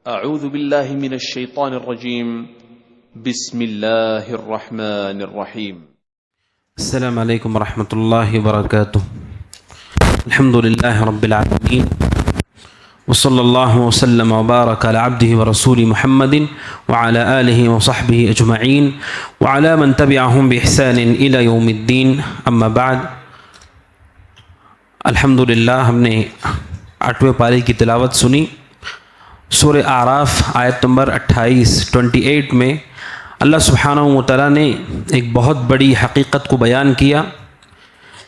اعوذ باللہ من الشیطان الرجیم بسم اللہ الرحمن الرحیم السلام علیکم ورحمۃ اللہ وبرکاتہ. الحمد للہ رب العالمین وصلی اللہ وسلم وبارک علی عبدہ ورسول محمد وعلی آلہ وصحبہ اجمعین وعلی من تبعہم بإحسان الی یوم الدین. اما بعد، الحمد للہ ہم نے 8ویں پارے کی تلاوت سنی. سورہ اعراف آیت نمبر 28 میں اللہ سبحانہ و تعالیٰ نے ایک بہت بڑی حقیقت کو بیان کیا،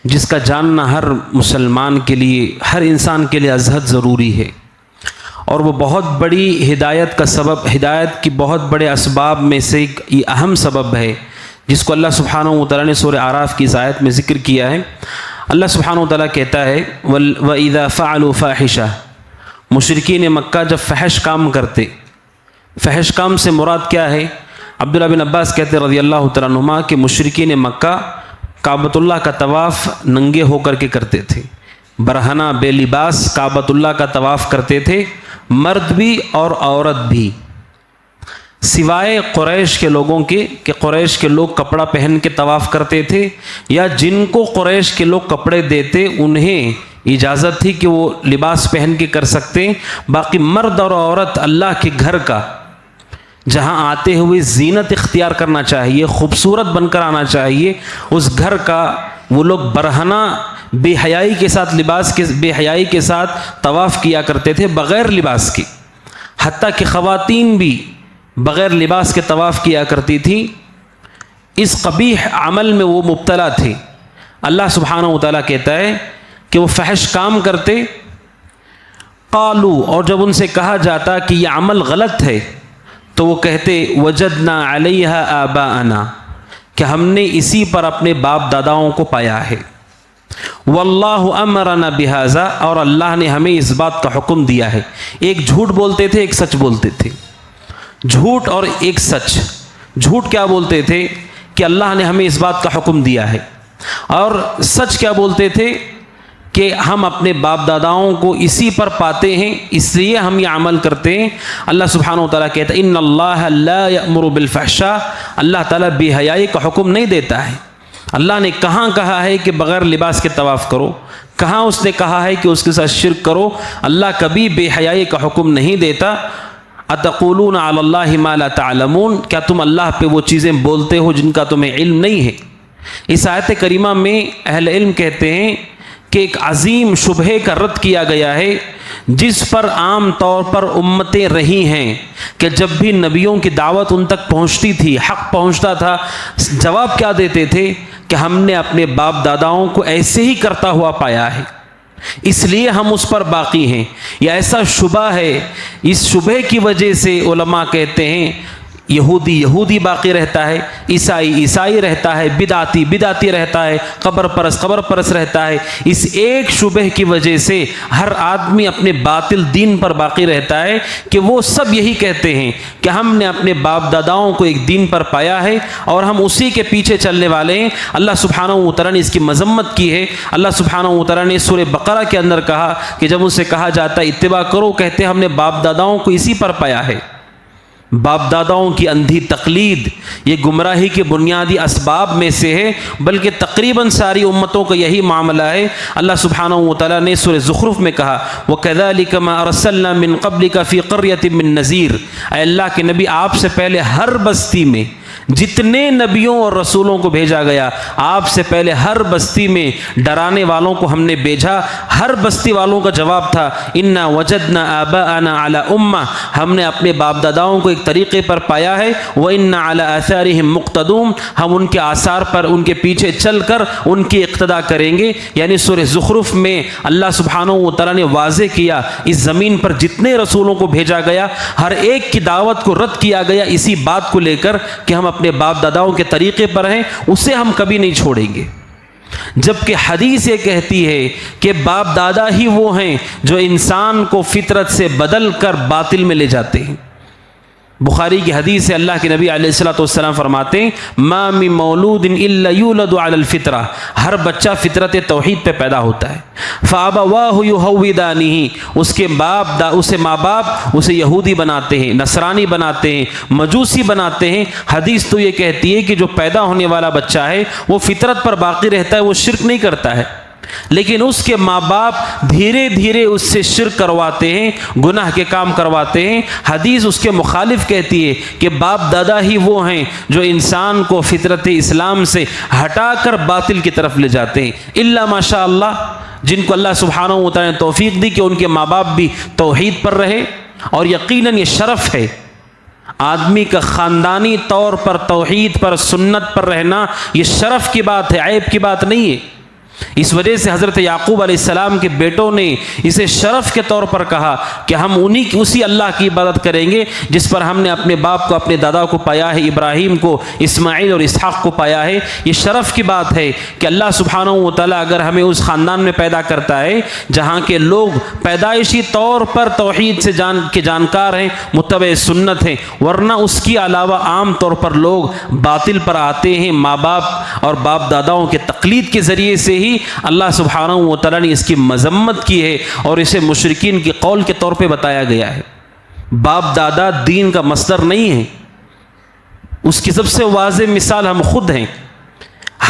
جس کا جاننا ہر مسلمان کے لیے، ہر انسان کے لیے ازحد ضروری ہے، اور وہ بہت بڑی ہدایت کا سبب، ہدایت کی بہت بڑے اسباب میں سے ایک یہ اہم سبب ہے، جس کو اللہ سبحانہ و تعالیٰ نے سورہ اعراف کی اس آیت میں ذکر کیا ہے. اللہ سبحانہ و تعالیٰ کہتا ہے وَإِذَا فَعَلُوا فَاحِشَةً، مشرکین مکہ جب فحش کام کرتے، فحش کام سے مراد کیا ہے؟ عبداللہ بن عباس کہتے رضی اللہ تعالیٰ عنہما کہ مشرکین مکہ کعبۃ اللہ کا طواف ننگے ہو کر کے کرتے تھے، برہنہ بے لباس کعبۃ اللہ کا طواف کرتے تھے، مرد بھی اور عورت بھی، سوائے قریش کے لوگوں کے، کہ قریش کے لوگ کپڑا پہن کے طواف کرتے تھے، یا جن کو قریش کے لوگ کپڑے دیتے انہیں اجازت تھی کہ وہ لباس پہن کے کر سکتے. باقی مرد اور عورت اللہ کے گھر کا جہاں آتے ہوئے زینت اختیار کرنا چاہیے، خوبصورت بن کر آنا چاہیے، اس گھر کا وہ لوگ برہنہ بے حیائی کے ساتھ بے حیائی کے ساتھ طواف کیا کرتے تھے بغیر لباس کے. حتیٰ کہ خواتین بھی بغیر لباس کے طواف کیا کرتی تھی. اس قبیح عمل میں وہ مبتلا تھے. اللہ سبحانہ و تعالیٰ کہتا ہے کہ وہ فحش کام کرتے. قالو، اور جب ان سے کہا جاتا کہ یہ عمل غلط ہے تو وہ کہتے وجدنا علیہ آباءنا، کہ ہم نے اسی پر اپنے باپ داداؤں کو پایا ہے. واللہ امرنا بہذا، اور اللہ نے ہمیں اس بات کا حکم دیا ہے. ایک جھوٹ بولتے تھے، ایک سچ بولتے تھے. جھوٹ اور ایک سچ. جھوٹ کیا بولتے تھے؟ کہ اللہ نے ہمیں اس بات کا حکم دیا ہے. اور سچ کیا بولتے تھے؟ کہ ہم اپنے باپ داداؤں کو اسی پر پاتے ہیں، اس لیے ہم یہ عمل کرتے ہیں. اللہ سبحانہ و تعالیٰ کہتا ہے ان اللہ لا یأمر بالفحشاء، اللہ تعالیٰ بے حیائی کا حکم نہیں دیتا ہے. اللہ نے کہاں کہا ہے کہ بغیر لباس کے طواف کرو؟ کہاں اس نے کہا ہے کہ اس کے ساتھ شرک کرو؟ اللہ کبھی بے حیائی کا حکم نہیں دیتا. اتقولون علی اللہ ما لا تعلمون، کیا تم اللہ پہ وہ چیزیں بولتے ہو جن کا تمہیں علم نہیں ہے؟ اس آیت کریمہ میں اہل علم کہتے ہیں کہ ایک عظیم شبہے کا رد کیا گیا ہے، جس پر عام طور پر امتیں رہی ہیں کہ جب بھی نبیوں کی دعوت ان تک پہنچتی تھی، حق پہنچتا تھا، جواب کیا دیتے تھے؟ کہ ہم نے اپنے باپ داداؤں کو ایسے ہی کرتا ہوا پایا ہے، اس لیے ہم اس پر باقی ہیں. یہ ایسا شبہ ہے، اس شبہے کی وجہ سے علماء کہتے ہیں یہودی باقی رہتا ہے، عیسائی رہتا ہے، بدعتی رہتا ہے، قبر پرست رہتا ہے. اس ایک شبہ کی وجہ سے ہر آدمی اپنے باطل دین پر باقی رہتا ہے کہ وہ سب یہی کہتے ہیں کہ ہم نے اپنے باپ داداؤں کو ایک دین پر پایا ہے اور ہم اسی کے پیچھے چلنے والے ہیں. اللہ سبحانہ و تعالیٰ نے اس کی مذمت کی ہے. اللہ سبحانہ و تعالیٰ نے سورہ بقرہ کے اندر کہا کہ جب ان سے کہا جاتا ہے اتباع کرو، کہتے ہم نے باپ داداؤں کو اسی پر پایا ہے. باپ داداؤں کی اندھی تقلید یہ گمراہی کے بنیادی اسباب میں سے ہے، بلکہ تقریباً ساری امتوں کا یہی معاملہ ہے. اللہ سبحانہ و تعالیٰ نے سورہ زخرف میں کہا وَكَذَلِكَ مَا أَرْسَلْنَا مِن قَبْلِكَ فِي قَرْيَةٍ مِّن نَذِيرٍ، اے اللہ کے نبی آپ سے پہلے ہر بستی میں جتنے نبیوں اور رسولوں کو بھیجا گیا، آپ سے پہلے ہر بستی میں ڈرانے والوں کو ہم نے بھیجا. ہر بستی والوں کا جواب تھا اِنَّا وَجَدْنَا آبَاءَنَا عَلَىٰ أُمَّةٍ، ہم نے اپنے باپ داداؤں کو ایک طریقے پر پایا ہے. وَإِنَّا عَلَىٰ آثَارِهِم مُقْتَدُونَ، ہم ان کے آثار پر، ان کے پیچھے چل کر ان کی اقتدا کریں گے. یعنی سورہ زخرف میں اللہ سبحانہ و تعالیٰ نے واضح کیا اس زمین پر جتنے رسولوں کو بھیجا گیا ہر ایک کی دعوت کو رد کیا گیا اسی بات کو لے کر کہ ہم اپنے باپ داداؤں کے طریقے پر ہیں، اسے ہم کبھی نہیں چھوڑیں گے. جبکہ حدیث یہ کہتی ہے کہ باپ دادا ہی وہ ہیں جو انسان کو فطرت سے بدل کر باطل میں لے جاتے ہیں. بخاری کی حدیث ہے، اللہ کے نبی علیہ الصلوۃ والسلام فرماتے ہیں ما من مولود الا یولد علی الفطرہ، ہر بچہ فطرت توحید پہ پیدا ہوتا ہے، فابواہ یہودانہ، اس کے ماں باپ اسے یہودی بناتے ہیں، نصرانی بناتے ہیں، مجوسی بناتے ہیں۔ حدیث تو یہ کہتی ہے کہ جو پیدا ہونے والا بچہ ہے وہ فطرت پر باقی رہتا ہے، وہ شرک نہیں کرتا ہے، لیکن اس کے ماں باپ دھیرے دھیرے اس سے شرک کرواتے ہیں، گناہ کے کام کرواتے ہیں۔ حدیث اس کے مخالف کہتی ہے کہ باپ دادا ہی وہ ہیں جو انسان کو فطرت اسلام سے ہٹا کر باطل کی طرف لے جاتے ہیں، الا ماشاء اللہ، جن کو اللہ سبحانہ و تعالی نے توفیق دی کہ ان کے ماں باپ بھی توحید پر رہے۔ اور یقیناً یہ شرف ہے آدمی کا خاندانی طور پر توحید پر، سنت پر رہنا، یہ شرف کی بات ہے، عیب کی بات نہیں ہے۔ اس وجہ سے حضرت یعقوب علیہ السلام کے بیٹوں نے اسے شرف کے طور پر کہا کہ ہم اسی اللہ کی عبادت کریں گے جس پر ہم نے اپنے باپ کو، اپنے دادا کو پایا ہے، ابراہیم کو، اسماعیل اور اسحاق کو پایا ہے۔ یہ شرف کی بات ہے کہ اللہ سبحانہ و تعالیٰ اگر ہمیں اس خاندان میں پیدا کرتا ہے جہاں کے لوگ پیدائشی طور پر توحید سے جانکار ہیں، متبع سنت ہیں، ورنہ اس کے علاوہ عام طور پر لوگ باطل پر آتے ہیں، ماں باپ اور باپ داداؤں کے تقلید کے ذریعے سے ہی اللہ سبحانہ و تعالیٰ نے اس کی مذمت کی ہے اور اسے مشرکین کی قول کے طور پہ بتایا گیا ہے۔ باپ دادا دین کا مصدر نہیں ہے، اس کی سب سے واضح مثال ہم خود ہیں۔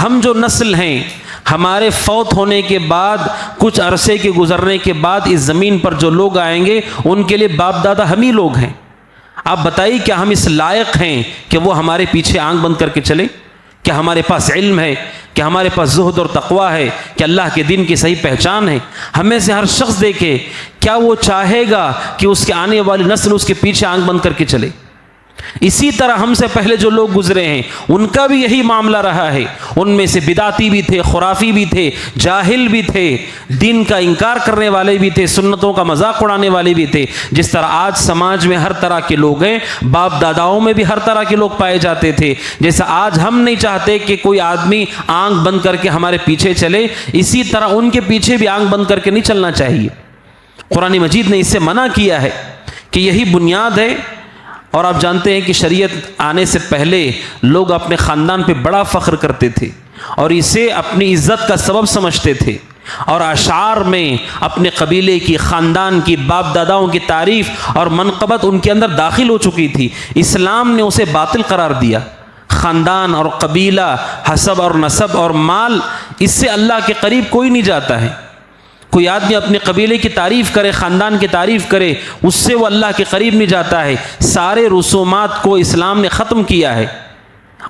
ہم جو نسل ہیں، ہمارے فوت ہونے کے بعد کچھ عرصے کے گزرنے کے بعد اس زمین پر جو لوگ آئیں گے ان کے لیے باپ دادا ہم ہی لوگ ہیں۔ آپ بتائیے کیا ہم اس لائق ہیں کہ وہ ہمارے پیچھے آنکھ بند کر کے چلیں؟ کیا ہمارے پاس علم ہے؟ کہ ہمارے پاس زہد اور تقویٰ ہے؟ کہ اللہ کے دین کی صحیح پہچان ہے؟ ہمیں سے ہر شخص دیکھے، کیا وہ چاہے گا کہ اس کے آنے والی نسل اس کے پیچھے آنکھ بند کر کے چلے؟ اسی طرح ہم سے پہلے جو لوگ گزرے ہیں ان کا بھی یہی معاملہ رہا ہے۔ ان میں سے بدعتی بھی تھے، خرافی بھی تھے، جاہل بھی تھے، دین کا انکار کرنے والے بھی تھے، سنتوں کا مذاق اڑانے والے بھی تھے۔ جس طرح آج سماج میں ہر طرح کے لوگ ہیں، باپ داداؤں میں بھی ہر طرح کے لوگ پائے جاتے تھے۔ جیسا آج ہم نہیں چاہتے کہ کوئی آدمی آنکھ بند کر کے ہمارے پیچھے چلے، اسی طرح ان کے پیچھے بھی آنکھ بند کر کے نہیں چلنا چاہیے۔ قرآن مجید نے اس سے منع کیا ہے کہ یہی بنیاد ہے۔ اور آپ جانتے ہیں کہ شریعت آنے سے پہلے لوگ اپنے خاندان پہ بڑا فخر کرتے تھے اور اسے اپنی عزت کا سبب سمجھتے تھے، اور اشعار میں اپنے قبیلے کی، خاندان کی، باپ داداؤں کی تعریف اور منقبت ان کے اندر داخل ہو چکی تھی۔ اسلام نے اسے باطل قرار دیا۔ خاندان اور قبیلہ، حسب اور نسب اور مال، اس سے اللہ کے قریب کوئی نہیں جاتا ہے۔ کوئی آدمی اپنے قبیلے کی تعریف کرے، خاندان کی تعریف کرے، اس سے وہ اللہ کے قریب نہیں جاتا ہے۔ سارے رسومات کو اسلام نے ختم کیا ہے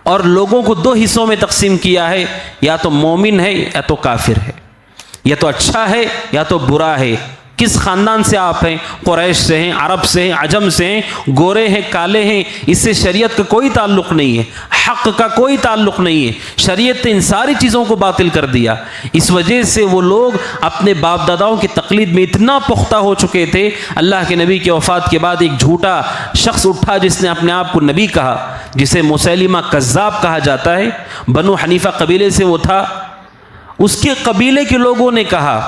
اور لوگوں کو دو حصوں میں تقسیم کیا ہے، یا تو مومن ہے یا تو کافر ہے، یا تو اچھا ہے یا تو برا ہے۔ کس خاندان سے آپ ہیں؟ قریش سے ہیں، عرب سے ہیں، عجم سے ہیں، گورے ہیں، کالے ہیں، اس سے شریعت کا کوئی تعلق نہیں ہے، حق کا کوئی تعلق نہیں ہے۔ شریعت نے ان ساری چیزوں کو باطل کر دیا۔ اس وجہ سے وہ لوگ اپنے باپ داداؤں کی تقلید میں اتنا پختہ ہو چکے تھے۔ اللہ کے نبی کی وفات کے بعد ایک جھوٹا شخص اٹھا جس نے اپنے آپ کو نبی کہا، جسے مسیلمہ کذاب کہا جاتا ہے، بنو حنیفہ قبیلے سے وہ تھا۔ اس کے قبیلے کے لوگوں نے کہا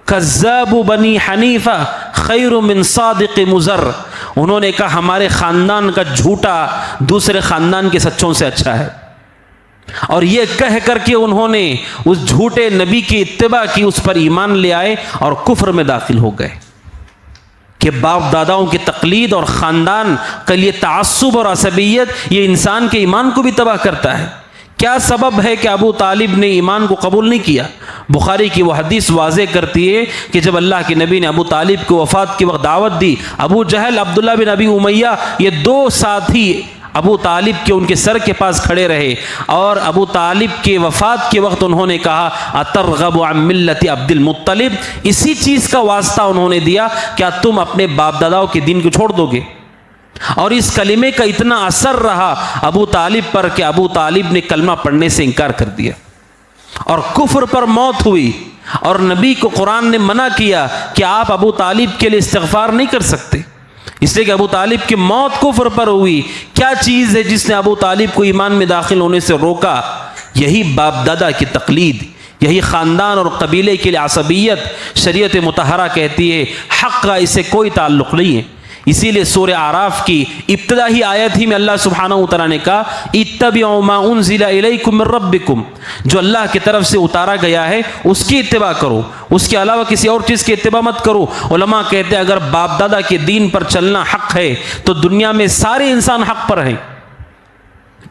کذاب بنی حنیفہ خیر من صادق مضر، انہوں نے کہا ہمارے خاندان کا جھوٹا دوسرے خاندان کے سچوں سے اچھا ہے، اور یہ کہہ کر کے انہوں نے اس جھوٹے نبی کی اتباع کی، اس پر ایمان لے آئے اور کفر میں داخل ہو گئے۔ کہ باپ داداؤں کی تقلید اور خاندان کے لیے تعصب اور عصبیت، یہ انسان کے ایمان کو بھی تباہ کرتا ہے۔ کیا سبب ہے کہ ابو طالب نے ایمان کو قبول نہیں کیا؟ بخاری کی وہ حدیث واضح کرتی ہے کہ جب اللہ کے نبی نے ابو طالب کو وفات کے وقت دعوت دی، ابو جہل، عبداللہ بن ابی امیہ، یہ دو ساتھی ابو طالب کے ان کے سر کے پاس کھڑے رہے، اور ابو طالب کے وفات کے وقت انہوں نے کہا اترغب عن ملت عبد المطلب، اسی چیز کا واسطہ انہوں نے دیا، کیا تم اپنے باپ داداؤں کے دین کو چھوڑ دو گے؟ اور اس کلمے کا اتنا اثر رہا ابو طالب پر کہ ابو طالب نے کلمہ پڑھنے سے انکار کر دیا اور کفر پر موت ہوئی۔ اور نبی کو قرآن نے منع کیا کہ آپ ابو طالب کے لیے استغفار نہیں کر سکتے، اس لیے کہ ابو طالب کی موت کفر پر ہوئی۔ کیا چیز ہے جس نے ابو طالب کو ایمان میں داخل ہونے سے روکا؟ یہی باپ دادا کی تقلید، یہی خاندان اور قبیلے کے لیے عصبیت۔ شریعت مطہرہ کہتی ہے حق کا اسے کوئی تعلق نہیں ہے۔ اسی لیے سورہ اعراف کی ابتدائی آیت ہی میں اللہ سبحانہ و تعالیٰ نے کہا اتبعوا ما انزل الیکم من ربکم، جو اللہ کی طرف سے اتارا گیا ہے اس کی اتباع کرو، اس کے علاوہ کسی اور چیز کی اتباع مت کرو۔ علماء کہتے ہیں اگر باپ دادا کے دین پر چلنا حق ہے تو دنیا میں سارے انسان حق پر ہیں،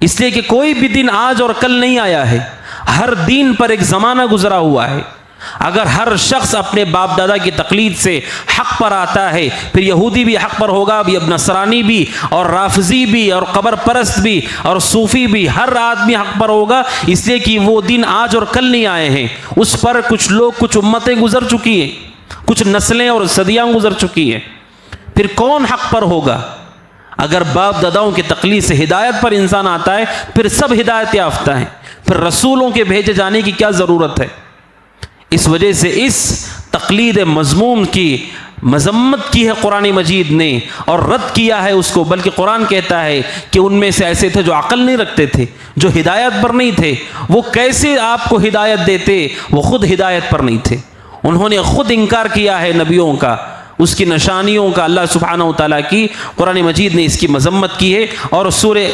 اس لیے کہ کوئی بھی دن آج اور کل نہیں آیا ہے، ہر دین پر ایک زمانہ گزرا ہوا ہے۔ اگر ہر شخص اپنے باپ دادا کی تقلید سے حق پر آتا ہے، پھر یہودی بھی حق پر ہوگا، بھی اب نصرانی بھی، اور رافضی بھی، اور قبر پرست بھی، اور صوفی بھی، ہر آدمی حق پر ہوگا، اس لیے کہ وہ دن آج اور کل نہیں آئے ہیں، اس پر کچھ لوگ، کچھ امتیں گزر چکی ہیں، کچھ نسلیں اور صدیاں گزر چکی ہیں، پھر کون حق پر ہوگا؟ اگر باپ داداؤں کی تقلید سے ہدایت پر انسان آتا ہے پھر سب ہدایت یافتہ ہیں، پھر رسولوں کے بھیجے جانے کی کیا ضرورت ہے؟ اس وجہ سے اس تقلید مذموم کی مذمت کی ہے قرآن مجید نے اور رد کیا ہے اس کو، بلکہ قرآن کہتا ہے کہ ان میں سے ایسے تھے جو عقل نہیں رکھتے تھے، جو ہدایت پر نہیں تھے، وہ کیسے آپ کو ہدایت دیتے؟ وہ خود ہدایت پر نہیں تھے، انہوں نے خود انکار کیا ہے نبیوں کا، اس کی نشانیوں کا۔ اللہ سبحانہ و تعالیٰ کی قرآن مجید نے اس کی مذمت کی ہے۔ اور سورہ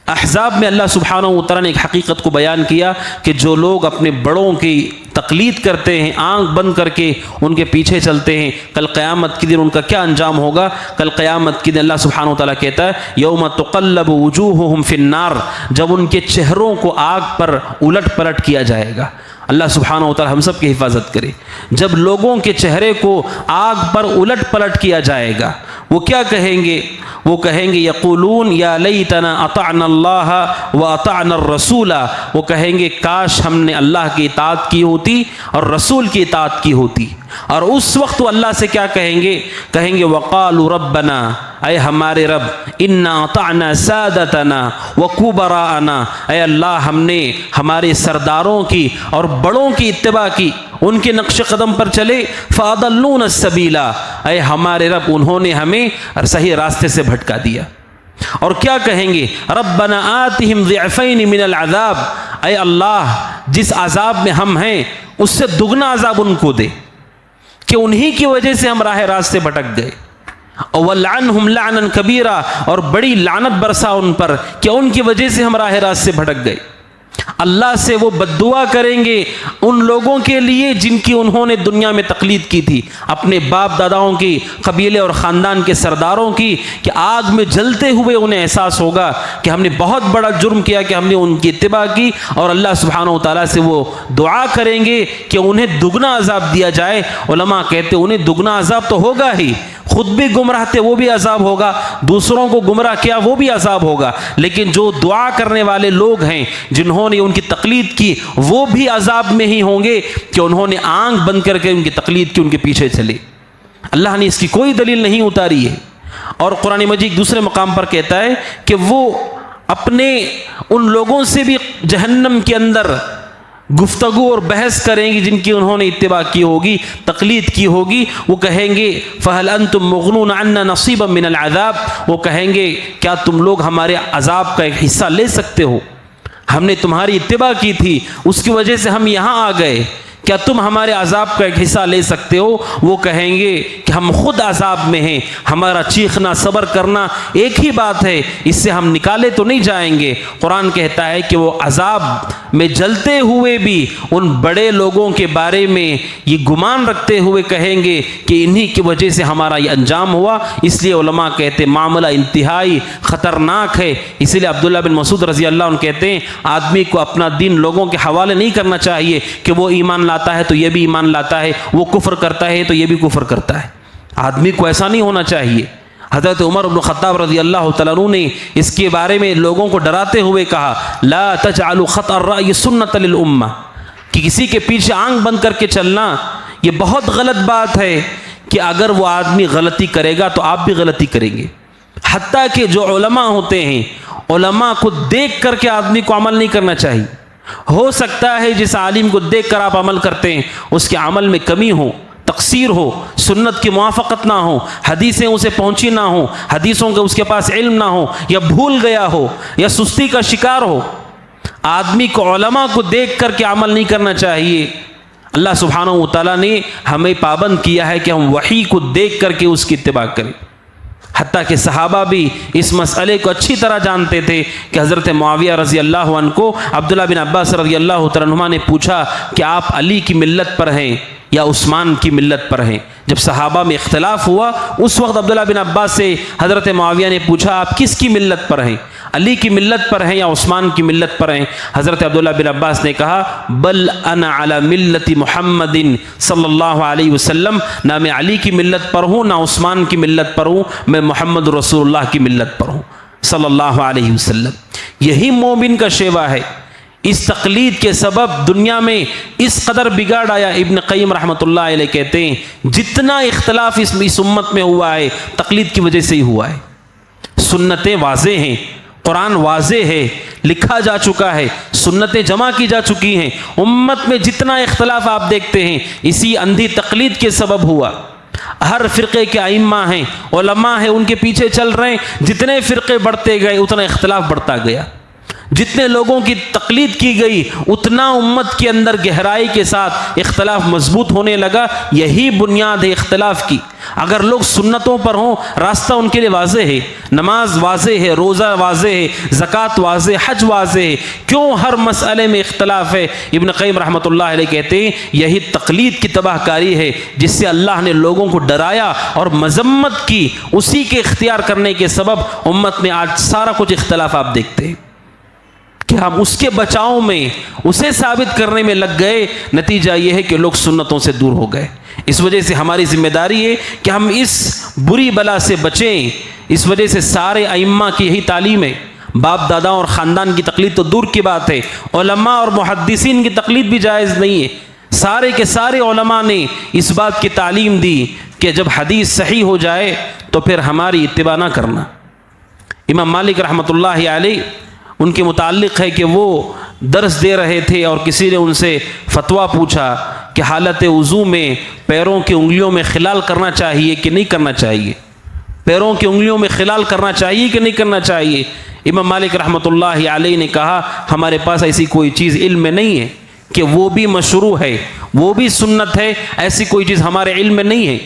احزاب میں اللہ سبحانہ و تعالیٰ نے ایک حقیقت کو بیان کیا کہ جو لوگ اپنے بڑوں کی تقلید کرتے ہیں، آنکھ بند کر کے ان کے پیچھے چلتے ہیں، کل قیامت کے دن ان کا کیا انجام ہوگا؟ کل قیامت کے دن اللہ سبحانہ و تعالیٰ کہتا ہے یوم تقلب وجوہہم فی النار، جب ان کے چہروں کو آگ پر الٹ پلٹ کیا جائے گا۔ اللہ سبحانہ و تعالیٰ ہم سب کی حفاظت کرے۔ جب لوگوں کے چہرے کو آگ پر الٹ پلٹ کیا جائے گا، وہ کیا کہیں گے؟ وہ کہیں گے یقولون یا لیتنا اطعنا اللہ و اطعنا الرسول، وہ کہیں گے کاش ہم نے اللہ کی اطاعت کی ہوتی اور رسول کی اطاعت کی ہوتی۔ اور اس وقت وہ اللہ سے کیا کہیں گے؟ کہیں گے وقالوا ربنا، اے ہمارے رب، انا اطعنا سادتنا وکبراءنا، اے اللہ ہم نے ہمارے سرداروں کی اور بڑوں کی اتباع کی، ان کے نقش قدم پر چلے، فاضلونا السبیل، اے ہمارے رب انہوں نے ہمیں صحیح راستے سے بھٹکا دیا۔ اور کیا کہیں گے؟ ربنا آتہم ضعفین من العذاب، اے اللہ جس عذاب میں ہم ہیں اس سے دگنا عذاب ان کو دے کہ انہی کی وجہ سے ہم راہ راست سے بھٹک گئے۔ وَلْعَنْهُمْ لَعْنًا كَبِيرًا، اور بڑی لعنت برسا ان پر کہ ان کی وجہ سے ہم راہ راست سے بھٹک گئے۔ اللہ سے وہ بددعا کریں گے ان لوگوں کے لیے جن کی انہوں نے دنیا میں تقلید کی تھی، اپنے باپ داداؤں کی، قبیلے اور خاندان کے سرداروں کی، کہ آگ میں جلتے ہوئے انہیں احساس ہوگا کہ ہم نے بہت بڑا جرم کیا کہ ہم نے ان کی اتباع کی، اور اللہ سبحانہ و تعالیٰ سے وہ دعا کریں گے کہ انہیں دگنا عذاب دیا جائے۔ علماء کہتے ہیں انہیں دگنا عذاب تو ہوگا ہی، خود بھی گمراہ تھے وہ بھی عذاب ہوگا، دوسروں کو گمراہ کیا وہ بھی عذاب ہوگا، لیکن جو دعا کرنے والے لوگ ہیں جنہوں نے ان کی تقلید کی وہ بھی عذاب میں ہی ہوں گے کہ انہوں نے آنکھ بند کر کے ان کی تقلید کی، ان کے پیچھے چلے۔ اللہ نے اس کی کوئی دلیل نہیں اتاری ہے۔ اور قرآن مجید دوسرے مقام پر کہتا ہے کہ وہ اپنے ان لوگوں سے بھی جہنم کے اندر گفتگو اور بحث کریں گی جن کی انہوں نے اتباع کی ہوگی، تقلید کی ہوگی۔ وہ کہیں گے فَهَلْ أَنْتُمْ مُغْنُونَ عَنَّا نَصِيبًا مِنَ الْعَذَابِ، وہ کہیں گے کیا تم لوگ ہمارے عذاب کا ایک حصہ لے سکتے ہو؟ ہم نے تمہاری اتباع کی تھی، اس کی وجہ سے ہم یہاں آ گئے، کیا تم ہمارے عذاب کا ایک حصہ لے سکتے ہو؟ وہ کہیں گے کہ ہم خود عذاب میں ہیں، ہمارا چیخنا صبر کرنا ایک ہی بات ہے، اس سے ہم نکالے تو نہیں جائیں گے۔ قرآن کہتا ہے کہ وہ عذاب میں جلتے ہوئے بھی ان بڑے لوگوں کے بارے میں یہ گمان رکھتے ہوئے کہیں گے کہ انہی کی وجہ سے ہمارا یہ انجام ہوا۔ اس لیے علماء کہتے ہیں معاملہ انتہائی خطرناک ہے۔ اسی لیے عبداللہ بن مسعود رضی اللہ عنہ کہتے ہیں آدمی کو اپنا دین لوگوں کے حوالے نہیں کرنا چاہیے کہ وہ ایمان لاتا ہے تو یہ بھی ایمان لاتا ہے، وہ کفر کرتا ہے تو یہ بھی کفر کرتا ہے۔ آدمی کو ایسا نہیں ہونا چاہیے۔ حضرت عمر بن خطاب رضی اللہ تعالیٰ عنہ نے اس کے بارے میں لوگوں کو ڈراتے ہوئے کہا لا تجعلوا خط الرأی سنت للامہ، کہ کسی کے پیچھے آنکھ بند کر کے چلنا یہ بہت غلط بات ہے کہ اگر وہ آدمی غلطی کرے گا تو آپ بھی غلطی کریں گے۔ حتیٰ کہ جو علماء ہوتے ہیں، علماء کو دیکھ کر کے آدمی کو عمل نہیں کرنا چاہیے۔ ہو سکتا ہے جس عالم کو دیکھ کر آپ عمل کرتے ہیں اس کے عمل میں کمی ہو، تقصیر ہو، سنت کی موافقت نہ ہو، حدیثیں اسے پہنچی نہ ہو، حدیثوں کا اس کے پاس علم نہ ہو، یا بھول گیا ہو، یا سستی کا شکار ہو۔ آدمی کو علماء کو دیکھ کر کے عمل نہیں کرنا چاہیے۔ اللہ سبحانہ و تعالیٰ نے ہمیں پابند کیا ہے کہ ہم وحی کو دیکھ کر کے اس کی اتباع کریں۔ حتیٰ کہ صحابہ بھی اس مسئلے کو اچھی طرح جانتے تھے کہ حضرت معاویہ رضی اللہ عنہ کو عبداللہ بن عباس رضی اللہ تعالیٰ عنہما نے پوچھا کہ آپ علی کی ملت پر ہیں یا عثمان کی ملت پر ہیں۔ جب صحابہ میں اختلاف ہوا اس وقت عبداللہ بن عباس سے حضرت معاویہ نے پوچھا آپ کس کی ملت پر ہیں، علی کی ملت پر ہیں یا عثمان کی ملت پر ہیں؟ حضرت عبداللہ بن عباس نے کہا بل انا علی ملت محمد صلی اللہ علیہ وسلم، نہ میں علی کی ملت پر ہوں نہ عثمان کی ملت پر ہوں، میں محمد رسول اللہ کی ملت پر ہوں صلی اللہ علیہ وسلم۔ یہی مومن کا شیوا ہے۔ اس تقلید کے سبب دنیا میں اس قدر بگاڑ آیا۔ ابن قیم رحمۃ اللہ علیہ کہتے ہیں جتنا اختلاف اس امت میں ہوا ہے تقلید کی وجہ سے ہی ہوا ہے۔ سنتیں واضح ہیں، قرآن واضح ہے، لکھا جا چکا ہے، سنتیں جمع کی جا چکی ہیں، امت میں جتنا اختلاف آپ دیکھتے ہیں اسی اندھی تقلید کے سبب ہوا۔ ہر فرقے کے ائمہ ہیں، علماء ہیں، ان کے پیچھے چل رہے ہیں، جتنے فرقے بڑھتے گئے اتنا اختلاف بڑھتا گیا، جتنے لوگوں کی تقلید کی گئی اتنا امت کے اندر گہرائی کے ساتھ اختلاف مضبوط ہونے لگا۔ یہی بنیاد ہے اختلاف کی۔ اگر لوگ سنتوں پر ہوں راستہ ان کے لیے واضح ہے، نماز واضح ہے، روزہ واضح ہے، زکوٰۃ واضح، حج واضح ہے، کیوں ہر مسئلے میں اختلاف ہے؟ ابن قیم رحمۃ اللہ علیہ کہتے ہیں یہی تقلید کی تباہ کاری ہے جس سے اللہ نے لوگوں کو ڈرایا اور مذمت کی، اسی کے اختیار کرنے کے سبب امت میں آج سارا کچھ اختلاف آپ دیکھتے ہیں کہ ہم اس کے بچاؤ میں اسے ثابت کرنے میں لگ گئے، نتیجہ یہ ہے کہ لوگ سنتوں سے دور ہو گئے۔ اس وجہ سے ہماری ذمہ داری ہے کہ ہم اس بری بلا سے بچیں۔ اس وجہ سے سارے ائمہ کی یہی تعلیم ہے۔ باپ دادا اور خاندان کی تقلید تو دور کی بات ہے، علماء اور محدثین کی تقلید بھی جائز نہیں ہے۔ سارے کے سارے علماء نے اس بات کی تعلیم دی کہ جب حدیث صحیح ہو جائے تو پھر ہماری اتباع نہ کرنا۔ امام مالک رحمۃ اللہ علیہ ان کے متعلق ہے کہ وہ درس دے رہے تھے اور کسی نے ان سے فتویٰ پوچھا کہ حالت وضو میں پیروں کی انگلیوں میں خلال کرنا چاہیے کہ نہیں کرنا چاہیے، پیروں کی انگلیوں میں خلال کرنا چاہیے کہ نہیں کرنا چاہیے؟ امام مالک رحمۃ اللہ علیہ نے کہا ہمارے پاس ایسی کوئی چیز علم میں نہیں ہے کہ وہ بھی مشروع ہے، وہ بھی سنت ہے، ایسی کوئی چیز ہمارے علم میں نہیں ہے۔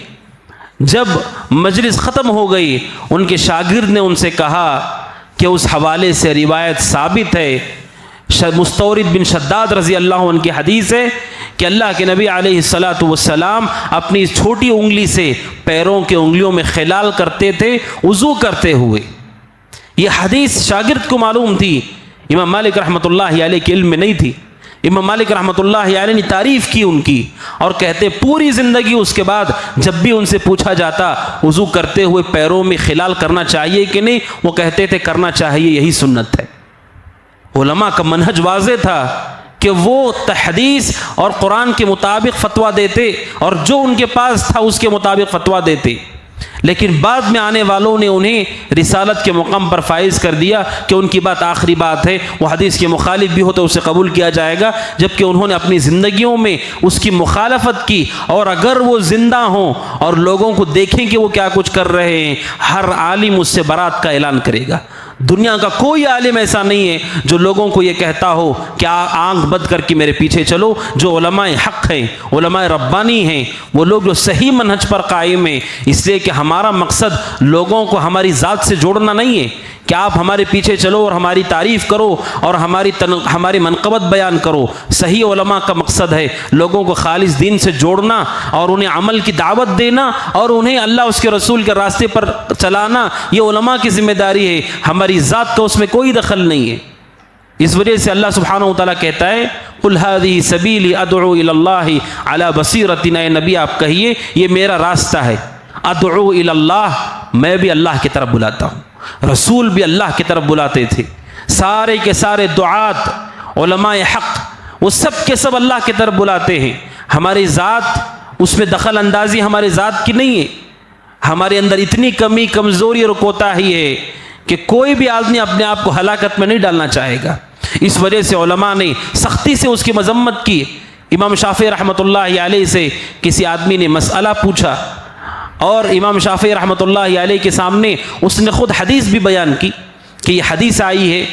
جب مجلس ختم ہو گئی ان کے شاگرد نے ان سے کہا کہ اس حوالے سے روایت ثابت ہے، مستورد بن شداد رضی اللہ عنہ کی حدیث ہے کہ اللہ کے نبی علیہ الصلاۃ والسلام اپنی چھوٹی انگلی سے پیروں کے انگلیوں میں خلال کرتے تھے وضو کرتے ہوئے۔ یہ حدیث شاگرد کو معلوم تھی، امام مالک رحمۃ اللہ علیہ کے علم میں نہیں تھی۔ امام مالک رحمۃ اللہ علیہ نے تعریف کی ان کی اور کہتے پوری زندگی اس کے بعد جب بھی ان سے پوچھا جاتا وضو کرتے ہوئے پیروں میں خلال کرنا چاہیے کہ نہیں، وہ کہتے تھے کرنا چاہیے، یہی سنت ہے۔ علماء کا منہج واضح تھا کہ وہ حدیث اور قرآن کے مطابق فتویٰ دیتے اور جو ان کے پاس تھا اس کے مطابق فتویٰ دیتے، لیکن بعد میں آنے والوں نے انہیں رسالت کے مقام پر فائز کر دیا کہ ان کی بات آخری بات ہے، وہ حدیث کے مخالف بھی ہو تو اسے قبول کیا جائے گا، جبکہ انہوں نے اپنی زندگیوں میں اس کی مخالفت کی۔ اور اگر وہ زندہ ہوں اور لوگوں کو دیکھیں کہ وہ کیا کچھ کر رہے ہیں، ہر عالم اس سے برات کا اعلان کرے گا۔ دنیا کا کوئی عالم ایسا نہیں ہے جو لوگوں کو یہ کہتا ہو کہ آنکھ بند کر کے میرے پیچھے چلو۔ جو علماء حق ہیں، علماء ربانی ہیں، وہ لوگ جو صحیح منہج پر قائم ہیں، اس لیے کہ ہمارا مقصد لوگوں کو ہماری ذات سے جوڑنا نہیں ہے کہ آپ ہمارے پیچھے چلو اور ہماری تعریف کرو اور ہماری منقبت بیان کرو۔ صحیح علماء کا مقصد ہے لوگوں کو خالص دین سے جوڑنا اور انہیں عمل کی دعوت دینا اور انہیں اللہ اس کے رسول کے راستے پر چلانا، یہ علماء کی ذمہ داری ہے، ہماری ذات کا اس میں کوئی دخل نہیں ہے۔ اس وجہ سے اللہ سبحانہ و تعالیٰ کہتا ہے قُلْ هَذِهِ سَبِيلِي أَدْعُو إِلَى اللَّهِ عَلَى بَصِيرَةٍ، اے نبی آپ کہیے یہ میرا راستہ ہے، ادعو الی اللہ، میں بھی اللہ کی طرف بلاتا ہوں۔ رسول بھی اللہ کی طرف بلاتے تھے، سارے کے سارے دعات علماء حق وہ سب کے سب اللہ کی طرف بلاتے ہیں۔ ہماری ذات اس میں دخل اندازی ہمارے ذات کی نہیں ہے، ہمارے اندر اتنی کمی کمزوری اور کوتاہی ہے کہ کوئی بھی آدمی اپنے آپ کو ہلاکت میں نہیں ڈالنا چاہے گا۔ اس وجہ سے علماء نے سختی سے اس کی مذمت کی۔ امام شافعی رحمۃ اللہ علیہ سے کسی آدمی نے مسئلہ پوچھا اور امام شافعی رحمۃ اللہ علیہ کے سامنے اس نے خود حدیث بھی بیان کی کہ یہ حدیث آئی ہے،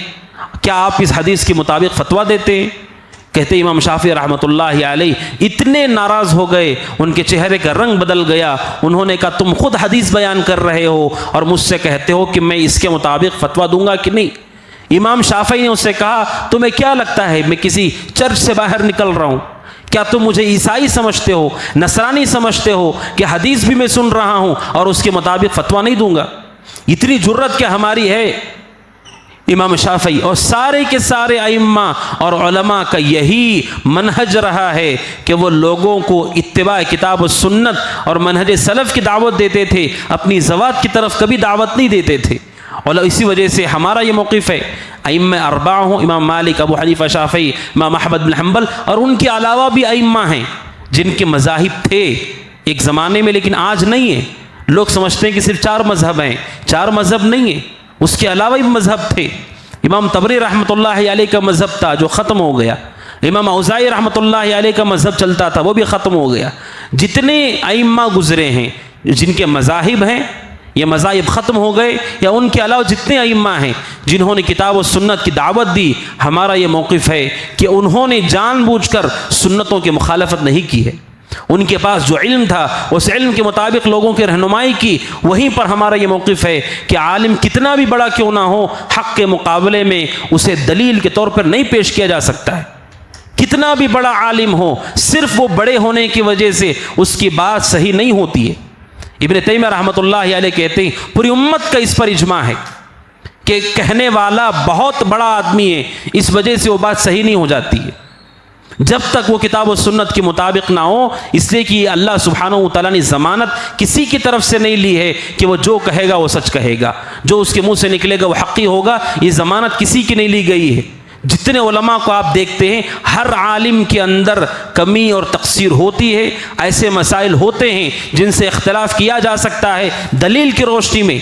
کیا آپ اس حدیث کے مطابق فتویٰ دیتے ہیں؟ کہتے امام شافعی رحمۃ اللہ علیہ اتنے ناراض ہو گئے، ان کے چہرے کا رنگ بدل گیا. انہوں نے کہا تم خود حدیث بیان کر رہے ہو اور مجھ سے کہتے ہو کہ میں اس کے مطابق فتویٰ دوں گا کہ نہیں. امام شافعی نے اس سے کہا تمہیں کیا لگتا ہے میں کسی چرچ سے باہر نکل رہا ہوں؟ کیا تم مجھے عیسائی سمجھتے ہو، نصرانی سمجھتے ہو کہ حدیث بھی میں سن رہا ہوں اور اس کے مطابق فتویٰ نہیں دوں گا؟ اتنی جرت کیا ہماری ہے؟ امام شافعی اور سارے کے سارے ائمہ اور علماء کا یہی منہج رہا ہے کہ وہ لوگوں کو اتباع کتاب و سنت اور منہج سلف کی دعوت دیتے تھے، اپنی ذوات کی طرف کبھی دعوت نہیں دیتے تھے. اور اسی وجہ سے ہمارا یہ موقف ہے. ائمہ اربعہ ہوں، امام مالک، ابو حنیفہ، شافعی، امام احمد بن حنبل، اور ان کے علاوہ بھی ائمہ ہیں جن کے مذاہب تھے ایک زمانے میں لیکن آج نہیں ہیں. لوگ سمجھتے ہیں کہ صرف 4 مذہب ہیں، 4 مذہب نہیں ہیں، اس کے علاوہ بھی مذہب تھے. امام طبری رحمۃ اللہ علیہ کا مذہب تھا جو ختم ہو گیا. امام اوزاعی رحمۃ اللہ علیہ کا مذہب چلتا تھا وہ بھی ختم ہو گیا. جتنے ائمہ گزرے ہیں جن کے مذاہب ہیں یہ مذاہب ختم ہو گئے، یا ان کے علاوہ جتنے ائمہ ہیں جنہوں نے کتاب و سنت کی دعوت دی، ہمارا یہ موقف ہے کہ انہوں نے جان بوجھ کر سنتوں کی مخالفت نہیں کی ہے. ان کے پاس جو علم تھا اس علم کے مطابق لوگوں کی رہنمائی کی. وہیں پر ہمارا یہ موقف ہے کہ عالم کتنا بھی بڑا کیوں نہ ہو، حق کے مقابلے میں اسے دلیل کے طور پر نہیں پیش کیا جا سکتا ہے. کتنا بھی بڑا عالم ہو، صرف وہ بڑے ہونے کی وجہ سے اس کی بات صحیح نہیں ہوتی ہے. ابن تیمیہ رحمۃ اللہ علیہ کہتے ہیں پوری امت کا اس پر اجماع ہے کہ کہنے والا بہت بڑا آدمی ہے، اس وجہ سے وہ بات صحیح نہیں ہو جاتی ہے جب تک وہ کتاب و سنت کے مطابق نہ ہو. اس لیے کہ اللہ سبحانہ و تعالیٰ نے ضمانت کسی کی طرف سے نہیں لی ہے کہ وہ جو کہے گا وہ سچ کہے گا، جو اس کے منہ سے نکلے گا وہ حقی ہوگا. یہ ضمانت کسی کی نہیں لی گئی ہے. جتنے علماء کو آپ دیکھتے ہیں ہر عالم کے اندر کمی اور تقصیر ہوتی ہے. ایسے مسائل ہوتے ہیں جن سے اختلاف کیا جا سکتا ہے دلیل کی روشنی میں.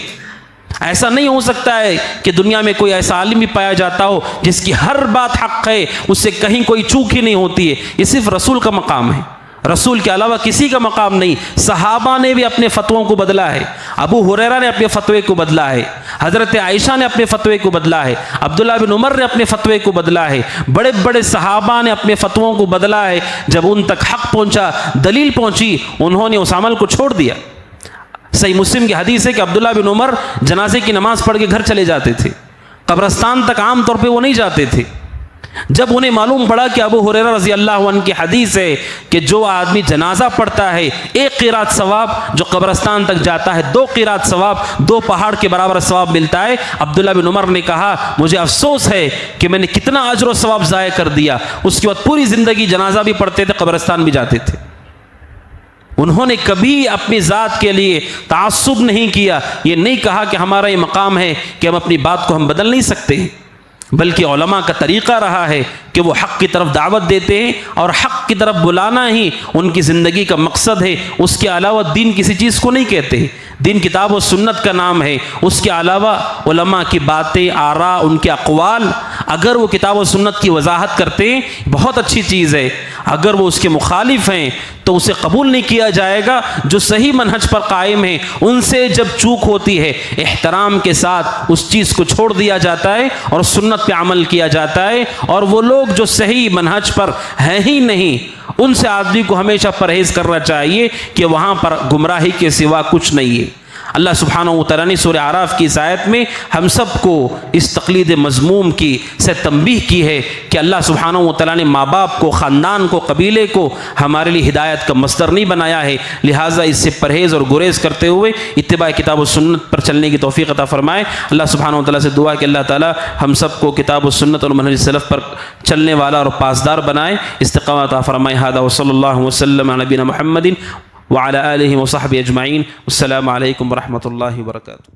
ایسا نہیں ہو سکتا ہے کہ دنیا میں کوئی ایسا عالم بھی پایا جاتا ہو جس کی ہر بات حق ہے، اس سے کہیں کوئی چوک ہی نہیں ہوتی ہے. یہ صرف رسول کا مقام ہے، رسول کے علاوہ کسی کا مقام نہیں. صحابہ نے بھی اپنے فتووں کو بدلا ہے. ابو ہریرہ نے اپنے فتوے کو بدلا ہے، حضرت عائشہ نے اپنے فتوے کو بدلا ہے، عبداللہ بن عمر نے اپنے فتوے کو بدلا ہے. بڑے بڑے صحابہ نے اپنے فتووں کو بدلا ہے. جب ان تک حق پہنچا، دلیل پہنچی، انہوں نے اس عمل کو چھوڑ دیا. صحیح مسلم کی حدیث ہے کہ عبداللہ بن عمر جنازے کی نماز پڑھ کے گھر چلے جاتے تھے، قبرستان تک عام طور پہ وہ نہیں جاتے تھے. جب انہیں معلوم پڑا کہ ابو ہریرہ رضی اللہ عنہ کی حدیث ہے کہ جو آدمی جنازہ پڑھتا ہے 1 قیرات ثواب، جو قبرستان تک جاتا ہے 2 قیرات ثواب، 2 پہاڑ کے برابر ثواب ملتا ہے. عبداللہ بن عمر نے کہا مجھے افسوس ہے کہ میں نے کتنا اجر و ثواب ضائع کر دیا. اس کے بعد پوری زندگی جنازہ بھی پڑھتے تھے، قبرستان بھی جاتے تھے. انہوں نے کبھی اپنی ذات کے لیے تعصب نہیں کیا. یہ نہیں کہا کہ ہمارا یہ مقام ہے کہ ہم اپنی بات کو ہم بدل نہیں سکتے، بلکہ علماء کا طریقہ رہا ہے کہ وہ حق کی طرف دعوت دیتے ہیں اور حق کی طرف بلانا ہی ان کی زندگی کا مقصد ہے. اس کے علاوہ دین کسی چیز کو نہیں کہتے. دین کتاب و سنت کا نام ہے. اس کے علاوہ علماء کی باتیں، آراء، ان کے اقوال اگر وہ کتاب و سنت کی وضاحت کرتے ہیں بہت اچھی چیز ہے. اگر وہ اس کے مخالف ہیں تو اسے قبول نہیں کیا جائے گا. جو صحیح منہج پر قائم ہیں ان سے جب چوک ہوتی ہے احترام کے ساتھ اس چیز کو چھوڑ دیا جاتا ہے اور سنت پہ عمل کیا جاتا ہے. اور وہ لوگ جو صحیح منہج پر ہیں ہی نہیں ان سے آدمی کو ہمیشہ پرہیز کرنا چاہیے کہ وہاں پر گمراہی کے سوا کچھ نہیں ہے. اللہ سبحانہ و تعالیٰ نے سورہ اعراف کی اس آیت میں ہم سب کو اس تقلید مذموم کی سے تنبیہ کی ہے کہ اللہ سبحانہ و تعالیٰ نے ماں باپ کو، خاندان کو، قبیلے کو ہمارے لیے ہدایت کا مصدر نہیں بنایا ہے. لہٰذا اس سے پرہیز اور گریز کرتے ہوئے اتباع کتاب و سنت پر چلنے کی توفیق عطا فرمائے. اللہ سبحانہ و تعالیٰ سے دعا کہ اللہ تعالیٰ ہم سب کو کتاب و سنت اور منہج سلف پر چلنے والا اور پاسدار بنائے، استقامت عطا فرمائے. ھذا وصلی اللہ وسلم علی نبینا محمد وعلى آلہ وصحبہ اجمعین. السلام علیکم ورحمۃ اللہ وبرکاتہ.